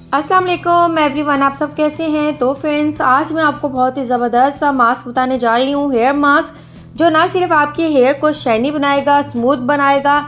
अस्सलाम वालेकुम एवरीवन, आप सब कैसे हैं। तो फ्रेंड्स, आज मैं आपको बहुत ही ज़बरदस्त सा मास्क बताने जा रही हूँ, हेयर मास्क, जो ना सिर्फ आपके हेयर को शाइनी बनाएगा, स्मूथ बनाएगा,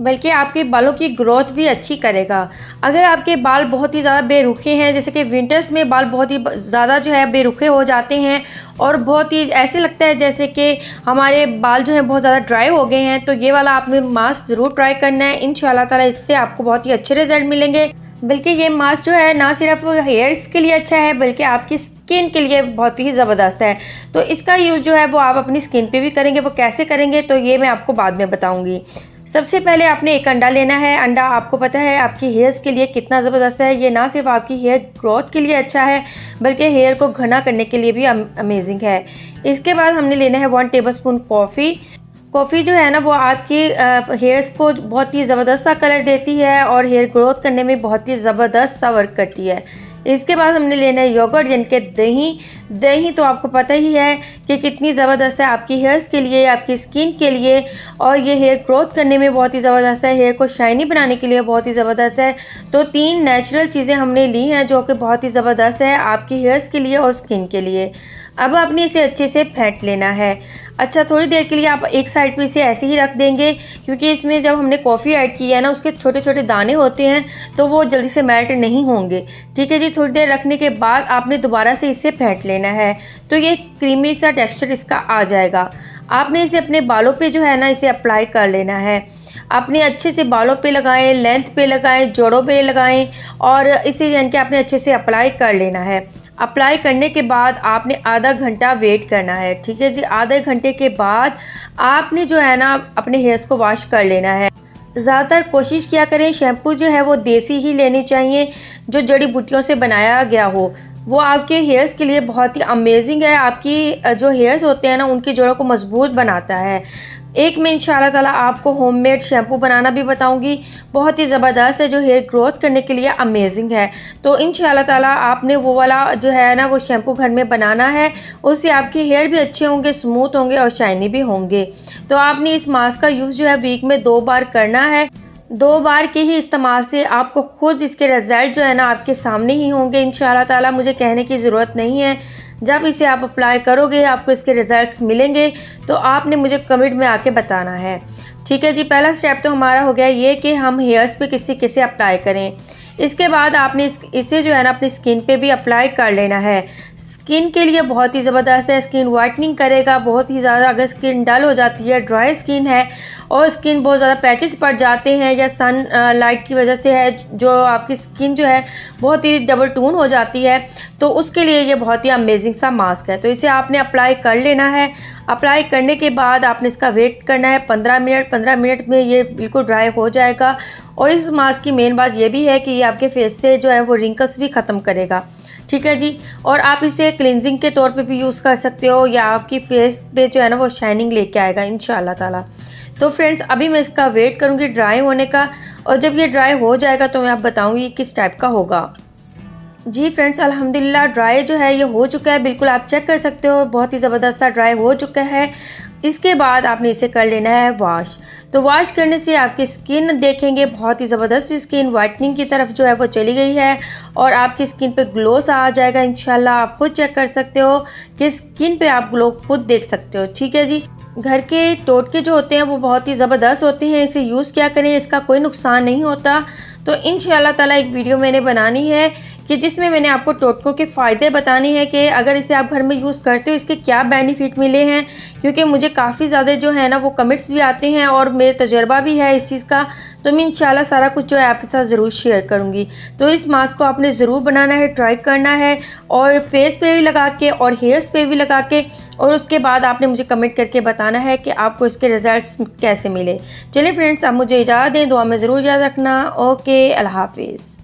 बल्कि आपके बालों की ग्रोथ भी अच्छी करेगा। अगर आपके बाल बहुत ही ज़्यादा बेरुखे हैं, जैसे कि विंटर्स में बाल बहुत ही ज़्यादा जो है बेरुखे हो जाते हैं और बहुत ही ऐसे लगता है जैसे कि हमारे बाल जो है बहुत ज़्यादा ड्राई हो गए हैं, तो ये वाला आपने मास्क ज़रूर ट्राई करना है। इंशाल्लाह ताला इससे आपको बहुत ही अच्छे रिजल्ट मिलेंगे। बल्कि ये मास्क जो है ना सिर्फ हेयर्स के लिए अच्छा है, बल्कि आपकी स्किन के लिए बहुत ही ज़बरदस्त है। तो इसका यूज़ जो है वो आप अपनी स्किन पे भी करेंगे। वो कैसे करेंगे तो ये मैं आपको बाद में बताऊंगी। सबसे पहले आपने एक अंडा लेना है। अंडा आपको पता है आपकी हेयर्स के लिए कितना ज़बरदस्त है। ये ना सिर्फ आपकी हेयर ग्रोथ के लिए अच्छा है, बल्कि हेयर को घना करने के लिए भी अमेजिंग है। इसके बाद हमने लेना है 1 टेबलस्पून कॉफ़ी। कॉफ़ी जो है ना वो आपकी हेयर्स को बहुत ही ज़बरदस्त सा कलर देती है और हेयर ग्रोथ करने में बहुत ही ज़बरदस्त सा वर्क करती है। इसके बाद हमने लेना है योगर्ट, यानी कि दही। दही तो आपको पता ही है कि कितनी ज़बरदस्त है आपकी हेयर्स के लिए, आपकी स्किन के लिए, और ये हेयर ग्रोथ करने में बहुत ही ज़बरदस्त है, हेयर को शाइनी बनाने के लिए बहुत ही ज़बरदस्त है। तो 3 नेचुरल चीज़ें हमने ली हैं जो कि बहुत ही ज़बरदस्त है आपकी हेयर्स के लिए और स्किन के लिए। अब आपने इसे अच्छे से फेंट लेना है। अच्छा, थोड़ी देर के लिए आप एक साइड पे इसे ऐसे ही रख देंगे, क्योंकि इसमें जब हमने कॉफ़ी ऐड की है ना, उसके छोटे छोटे दाने होते हैं तो वो जल्दी से मेल्ट नहीं होंगे। ठीक है जी। थोड़ी देर रखने के बाद आपने दोबारा से इसे फेंट लेना है, तो ये क्रीमी सा टेक्सचर इसका आ जाएगा। आपने इसे अपने बालों पे जो है ना इसे अप्लाई कर लेना है। आपने अच्छे से बालों पे लगाएं, लेंथ पे लगाएं, जोड़ों पे लगाएं, और इसे यानी कि आपने अच्छे से अप्लाई कर लेना है। अप्लाई करने के बाद आपने आधा घंटा वेट करना है। ठीक है जी। आधे घंटे के बाद आपने जो है ना अपने हेयर्स को वॉश कर लेना है। ज़्यादातर कोशिश किया करें शैम्पू जो है वो देसी ही लेनी चाहिए, जो जड़ी बूटियों से बनाया गया हो। वो आपके हेयर्स के लिए बहुत ही अमेजिंग है। आपकी जो हेयर्स होते हैं ना उनकी जड़ों को मजबूत बनाता है। एक मैं इंशाल्लाह ताला आपको होममेड शैम्पू बनाना भी बताऊंगी, बहुत ही ज़बरदस्त है, जो हेयर ग्रोथ करने के लिए अमेजिंग है। तो इंशाल्लाह ताला आपने वो वाला जो है ना वो शैम्पू घर में बनाना है, उससे आपके हेयर भी अच्छे होंगे, स्मूथ होंगे और शाइनी भी होंगे। तो आपने इस मास्क का यूज़ जो है वीक में 2 बार करना है। 2 बार के ही इस्तेमाल से आपको खुद इसके रिज़ल्ट जो है ना आपके सामने ही होंगे इंशाल्लाह ताला। मुझे कहने की ज़रूरत नहीं है, जब इसे आप अप्लाई करोगे आपको इसके रिज़ल्ट्स मिलेंगे, तो आपने मुझे कमेंट में आके बताना है। ठीक है जी। पहला स्टेप तो हमारा हो गया ये कि हम हेयर्स पे किसी किसे अप्लाई करें। इसके बाद आपने इसे जो है ना अपनी स्किन पे भी अप्लाई कर लेना है। स्किन के लिए बहुत ही ज़बरदस्त है, स्किन वाइटनिंग करेगा बहुत ही ज़्यादा। अगर स्किन डल हो जाती है, ड्राई स्किन है और स्किन बहुत ज़्यादा पैचेस पड़ जाते हैं, या सन लाइट की वजह से है जो आपकी स्किन जो है बहुत ही डबल टोन हो जाती है, तो उसके लिए ये बहुत ही अमेजिंग सा मास्क है। तो इसे आपने अप्लाई कर लेना है। अप्लाई करने के बाद आपने इसका वेट करना है 15 मिनट। 15 मिनट में ये बिल्कुल ड्राई हो जाएगा। और इस मास्क की मेन बात ये भी है कि ये आपके फेस से जो है वो रिंकल्स भी ख़त्म करेगा। ठीक है जी। और आप इसे क्लिनजिंग के तौर पे भी यूज़ कर सकते हो, या आपकी फेस पे जो है ना वो शाइनिंग लेके आएगा इंशाल्लाह ताला। तो फ्रेंड्स, अभी मैं इसका वेट करूँगी ड्राई होने का, और जब ये ड्राई हो जाएगा तो मैं आप बताऊँगी किस टाइप का होगा। जी फ्रेंड्स, अल्हम्दुलिल्लाह ड्राई जो है ये हो चुका है, बिल्कुल आप चेक कर सकते हो, बहुत ही ज़बरदस्त ड्राई हो चुका है। इसके बाद आपने इसे कर लेना है वॉश। तो वॉश करने से आपकी स्किन देखेंगे बहुत ही ज़बरदस्त स्किन वाइटनिंग की तरफ जो है वो चली गई है, और आपकी स्किन पे ग्लो सा आ जाएगा इंशाल्लाह। आप खुद चेक कर सकते हो कि स्किन पे आप ग्लो खुद देख सकते हो। ठीक है जी। घर के टोटके जो होते हैं वो बहुत ही ज़बरदस्त होते हैं, इसे यूज़ किया करें, इसका कोई नुकसान नहीं होता। तो इंशाल्लाह ताला एक वीडियो मैंने बनानी है कि जिसमें मैंने आपको टोटकों के फ़ायदे बताने हैं कि अगर इसे आप घर में यूज़ करते हो इसके क्या बेनिफिट मिले हैं, क्योंकि मुझे काफ़ी ज़्यादा जो है ना वो कमेंट्स भी आते हैं और मेरा तजर्बा भी है इस चीज़ का। तो मैं इंशाल्लाह सारा कुछ जो है आपके साथ ज़रूर शेयर करूँगी। तो इस मास्क को आपने ज़रूर बनाना है, ट्राई करना है, और फेस पे भी लगा के और हेयर्स पे भी लगा के, और उसके बाद आपने मुझे कमेंट करके बताना है कि आपको इसके रिज़ल्ट्स कैसे मिले। चलिए फ्रेंड्स, आप मुझे इजाज़त दें, दुआ में ज़रूर याद रखना। ओके, अल्लाह हाफिज़।